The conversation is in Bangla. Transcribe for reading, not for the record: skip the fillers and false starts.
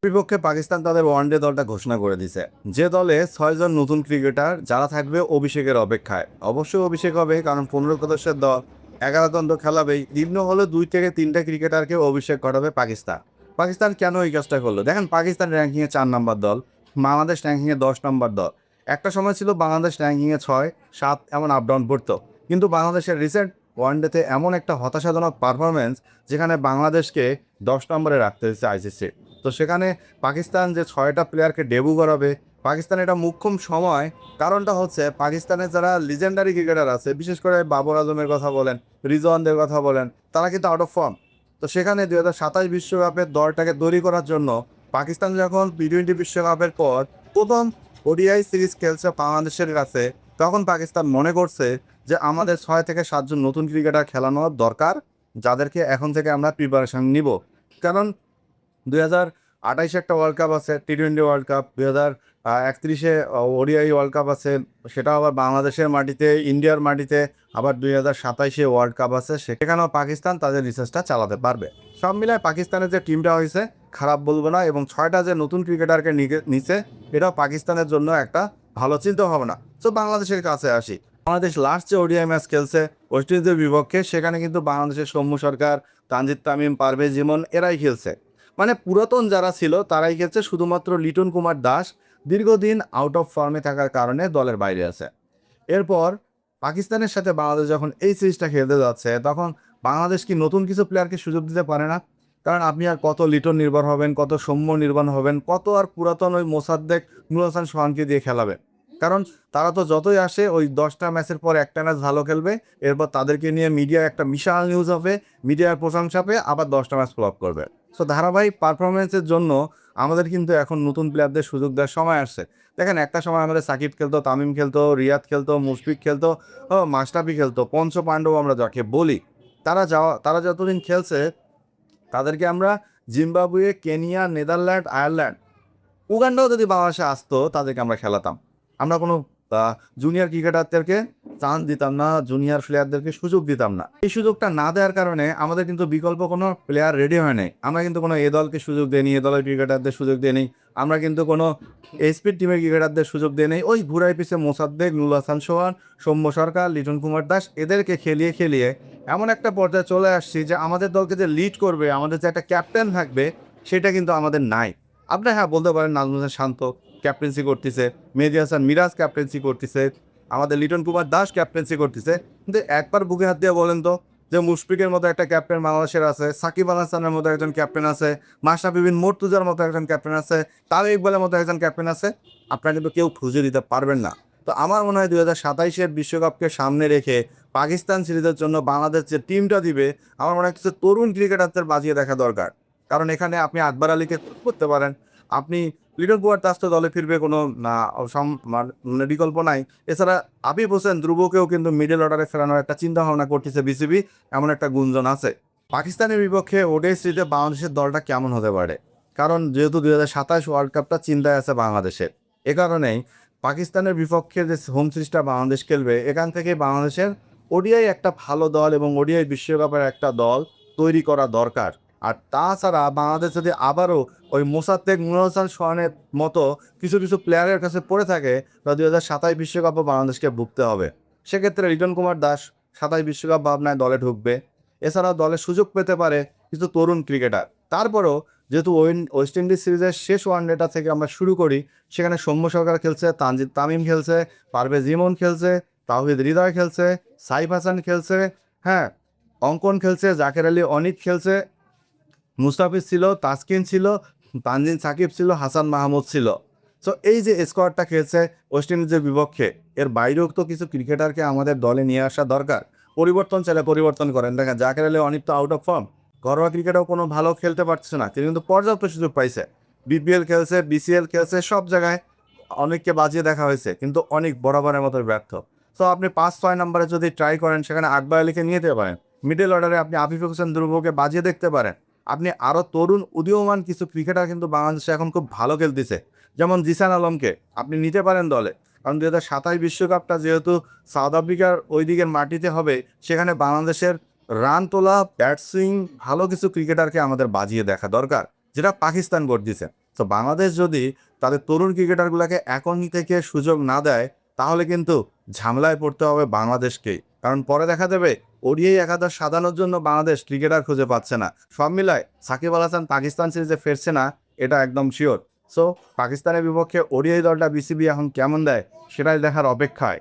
বিপক্ষে পাকিস্তান তাদের ওয়ানডে দলটা ঘোষণা করে দিছে, যে দলে 6 জন নতুন ক্রিকেটার যারা থাকবে অভিষেকের অপেক্ষায়। অবশ্যই অভিষেক হবে, কারণ 15 সদস্যের দল, 11 জন তো খেলাবেই। নিম্ন হলে 2 থেকে 3টা ক্রিকেটারকে অভিষেক করাবে পাকিস্তান। পাকিস্তান কেন এই কাজটা করলো দেখেন, পাকিস্তান র্যাঙ্কিংয়ে 4 নম্বর দল, বাংলাদেশ র্যাঙ্কিংয়ে 10 নম্বর দল। একটা সময় ছিল বাংলাদেশ র্যাঙ্কিংয়ে 6, 7 এমন আপ ডাউন পড়তো, কিন্তু বাংলাদেশের রিসেন্ট ওয়ানডেতে এমন একটা হতাশাজনক পারফরমেন্স, যেখানে বাংলাদেশকে 10 নম্বরে রাখতে হচ্ছে আইসিসি। তো সেখানে পাকিস্তান যে 6টা প্লেয়ারকে ডেবু করাবে, পাকিস্তান এটা মুখ্যম সময়। কারণটা হচ্ছে পাকিস্তানের যারা লিজেন্ডারি ক্রিকেটার আছে, বিশেষ করে বাবর আজমের কথা বলেন, রিজওয়ানদের কথা বলেন, তারা কিন্তু আউট অফ ফর্ম। তো সেখানে 2027 বিশ্বকাপের দলটাকে তৈরি করার জন্য পাকিস্তান যখন T20 বিশ্বকাপের পর প্রথম ওডিআই সিরিজ খেলছে বাংলাদেশের কাছে, তখন পাকিস্তান মনে করছে যে আমাদের 6 থেকে 7 জন নতুন ক্রিকেটার খেলানো দরকার, যাদেরকে এখন থেকে আমরা প্রিপারেশন নিব। কারণ 2028 একটা ওয়ার্ল্ড কাপ আছে, T20 world cup, 2031 ODI world cup আছে, সেটা আবার বাংলাদেশের মাটিতে, ইন্ডিয়ার মাটিতে। আবার 2027 ওয়ার্ল্ড কাপ আছে, সেখানেও পাকিস্তান তাদের রিসার্চটা চালাতে পারবে। সব মিলায় পাকিস্তানের যে টিমটা হয়েছে খারাপ বলবো না, এবং 6টা যে নতুন ক্রিকেটারকে নিচে, এটাও পাকিস্তানের জন্য একটা ভালো চিন্তা ভাবনা। তো বাংলাদেশের কাছে আসি, বাংলাদেশ লাস্ট যে ওডিআই ম্যাচ খেলছে ওয়েস্ট ইন্ডিজের বিপক্ষে, সেখানে কিন্তু বাংলাদেশের সৌম্য সরকার, তানজিদ তামিম, পারভেজ ইমন এরাই খেলছে। মানে পুরাতন যারা ছিল তারাই খেলছে, শুধুমাত্র লিটন কুমার দাস দীর্ঘদিন আউট অফ ফর্মে থাকার কারণে দলের বাইরে আছে। এরপর পাকিস্তানের সাথে বাংলাদেশ যখন এই সিরিজটা খেলতে যাচ্ছে, তখন বাংলাদেশ কি নতুন কিছু প্লেয়ারকে সুযোগ দিতে পারে না? কারণ আপনি আর কত লিটন নির্ভর হবেন, কত সৌম্য নির্ভর হবেন, কত আর পুরাতন ওই মোসাদ্দেক, নুর হাসান সোহানকে দিয়ে খেলাবেন? কারণ তারা তো যতই আসে ওই 10টা ম্যাচের পর একটা ম্যাচ ভালো খেলবে, এরপর তাদেরকে নিয়ে মিডিয়া একটা বিশাল নিউজ হবে, মিডিয়ার প্রশংসা পেয়ে আবার 10টা ম্যাচ ফ্লপ করবে। সো ধারাবাহিক পারফরমেন্সের জন্য আমাদের কিন্তু এখন নতুন প্লেয়ারদের সুযোগ দেওয়ার সময় আসছে। দেখেন, একটা সময় আমাদের সাকিব খেলতো, তামিম খেলতো, রিয়াদ খেলতো, মুশফিক খেলতো, মাশরাফি খেলতো, পঞ্চ পাণ্ডব আমরা যাকে বলি। তারা যতদিন খেলছে, তাদেরকে আমরা জিম্বাবুয়ে, কেনিয়া, নেদারল্যান্ড, আয়ারল্যান্ড, উগান্ডাও যদি বাংলাদেশে আসতো, তাদেরকে আমরা খেলাতাম। আমরা কোনো জুনিয়র ক্রিকেটারদেরকে চান্স দিতাম না, জুনিয়র প্লেয়ারদেরকে সুযোগ দিতাম না। এই সুযোগটা না দেওয়ার কারণে আমাদের কিন্তু বিকল্প কোনো প্লেয়ার রেডি হয় নাই। আমরা কিন্তু কোনো এ দলকে সুযোগ দিইনি, এ দলের ক্রিকেটারদের সুযোগ দিইনি। আমরা কিন্তু কোনো স্পিড টিমের ক্রিকেটারদের সুযোগ দিই নাই। ওই ঘুরাই পিছে মোসাদ্দেক, নুর হাসান সোহান, সৌম্য সরকার, লিটন কুমার দাস এদেরকে খেলিয়ে খেলিয়ে এমন একটা পর্যায়ে চলে আসছি যে আমাদের দলকে যে লিড করবে, আমাদের যে একটা ক্যাপ্টেন থাকবে, সেটা কিন্তু আমাদের নাই। আপনার হ্যাঁ বলতে পারেন নাজমুল হোসেন শান্ত ক্যাপ্টেন্সি করতেছে, মেহেদী হাসান মিরাজ ক্যাপ্টেন্সি করতেছে, আমাদের লিটন কুমার দাস ক্যাপ্টেন্সি করতেছে, কিন্তু একবার বুকে হাত দিয়ে বলেন তো যে মুশফিকের মতো একটা ক্যাপ্টেন বাংলাদেশের আছে, সাকিব আল হাসানের মতো একজন ক্যাপ্টেন আছে, মাশরাফি বিন মুর্তজার মতো একজন ক্যাপ্টেন আছে, তামিম ইকবালের মতো একজন ক্যাপ্টেন আছে, আপনারা কিন্তু কেউ খুঁজে দিতে পারবেন না। তো আমার মনে হয় 2027 বিশ্বকাপকে সামনে রেখে পাকিস্তান সিরিজের জন্য বাংলাদেশ যে টিমটা দিবে, আমার মনে হয় কিছু তরুণ ক্রিকেটারদের বাজিয়ে দেখা দরকার। কারণ এখানে আপনি আকবর আলীকে করতে পারেন, আপনি লিটন কুমার দাস তো দলে ফিরবে, কোনো না মানে বিকল্প নাই। এছাড়া আবিব হোসেন ধ্রুবকেও কিন্তু মিডল অর্ডারে ফেরানোর একটা চিন্তা ভাবনা করতেছে বিসিবি, এমন একটা গুঞ্জন আছে। পাকিস্তানের বিপক্ষে ওডিআই সিরিজে বাংলাদেশের দলটা কেমন হতে পারে, কারণ যেহেতু 2027 ওয়ার্ল্ড কাপটা চিন্তায় আছে বাংলাদেশের, এ কারণেই পাকিস্তানের বিপক্ষে যে হোম সিরিজটা বাংলাদেশ খেলবে, এখান থেকে বাংলাদেশের ওডিআই একটা ভালো দল এবং ওডিআই বিশ্বকাপের একটা দল তৈরি করা দরকার। আর তাছাড়া বাংলাদেশ যদি আবারও ওই মোসাদ্দেক, নুর হাসান সোহানের মতো কিছু কিছু প্লেয়ারের কাছে পড়ে থাকে, তা 2027 বিশ্বকাপও বাংলাদেশকে ভুগতে হবে। সেক্ষেত্রে লিটন কুমার দাস 27 বিশ্বকাপ ভাবনায় দলে ঢুকবে। এছাড়াও দলে সুযোগ পেতে পারে কিছু তরুণ ক্রিকেটার। তারপরেও যেহেতু ওয়েস্ট ইন্ডিজ সিরিজের শেষ ওয়ানডেটা থেকে আমরা শুরু করি, সেখানে সৌম্য সরকার খেলছে, তানজিদ তামিম খেলছে, পারভেজ ইমন খেলছে, তাওহিদ হৃদয় খেলছে, সাইফ হাসান খেলছে, হ্যাঁ, অঙ্কন খেলছে, জাকের আলী অনিক খেলছে, মুস্তাফিজ ছিল, তাসকিন ছিল, তানজিন সাকিব ছিল, হাসান মাহমুদ ছিল। সো এই যে স্কোয়াডটা খেলছে ওয়েস্ট ইন্ডিজের বিপক্ষে, এর বাইরেও তো কিছু ক্রিকেটারকে আমাদের দলে নিয়ে আসা দরকার। পরিবর্তন চাইলে পরিবর্তন করেন। দেখেন, জাকের আলী অনিক তো আউট অফ ফর্ম, ঘরোয়া ক্রিকেটেও কোনো ভালো খেলতে পারছে না, তিনি কিন্তু পর্যাপ্ত সুযোগ পাইছে। বিপিএল খেলছে, বিসিএল খেলছে, সব জায়গায় অনেককে বাজিয়ে দেখা হয়েছে, কিন্তু অনেক বরাবরের মতো ব্যর্থ। সো আপনি 5-6 নম্বরে যদি ট্রাই করেন, সেখানে আকবর আলীকে নিয়ে যেতে পারেন। মিডল অর্ডারে আপনি আফিফ হোসেন ধ্রুবকে বাজিয়ে দেখতে পারেন। আপনি আরও তরুণ উদীয়মান কিছু ক্রিকেটার কিন্তু বাংলাদেশে এখন খুব ভালো খেলতেছে, যেমন জিসান আলমকে আপনি নিতে পারেন দলে। কারণ 2027 বিশ্বকাপটা যেহেতু সাউথ আফ্রিকার ওই দিকের মাটিতে হবে, সেখানে বাংলাদেশের রান তোলা, ব্যাটসুইং ভালো কিছু ক্রিকেটারকে আমাদের বাজিয়ে দেখা দরকার, যেটা পাকিস্তান বোর্ড দিছে। তো বাংলাদেশ যদি তাদের তরুণ ক্রিকেটারগুলোকে এখন থেকে সুযোগ না দেয়, তাহলে কিন্তু ঝামেলায় পড়তে হবে বাংলাদেশকেই। কারণ পরে দেখা যাবে ওডিআই একাদশ সাজানোর জন্য বাংলাদেশ ক্রিকেটার খুঁজে পাচ্ছে না। সব মিলায় সাকিব আল হাসান পাকিস্তান সিরিজে ফিরছে না, এটা একদম শিওর। সো পাকিস্তানের বিপক্ষে ওডিআই দলটা বিসিবি এখন কেমন দেয় সেটাই দেখার অপেক্ষায়।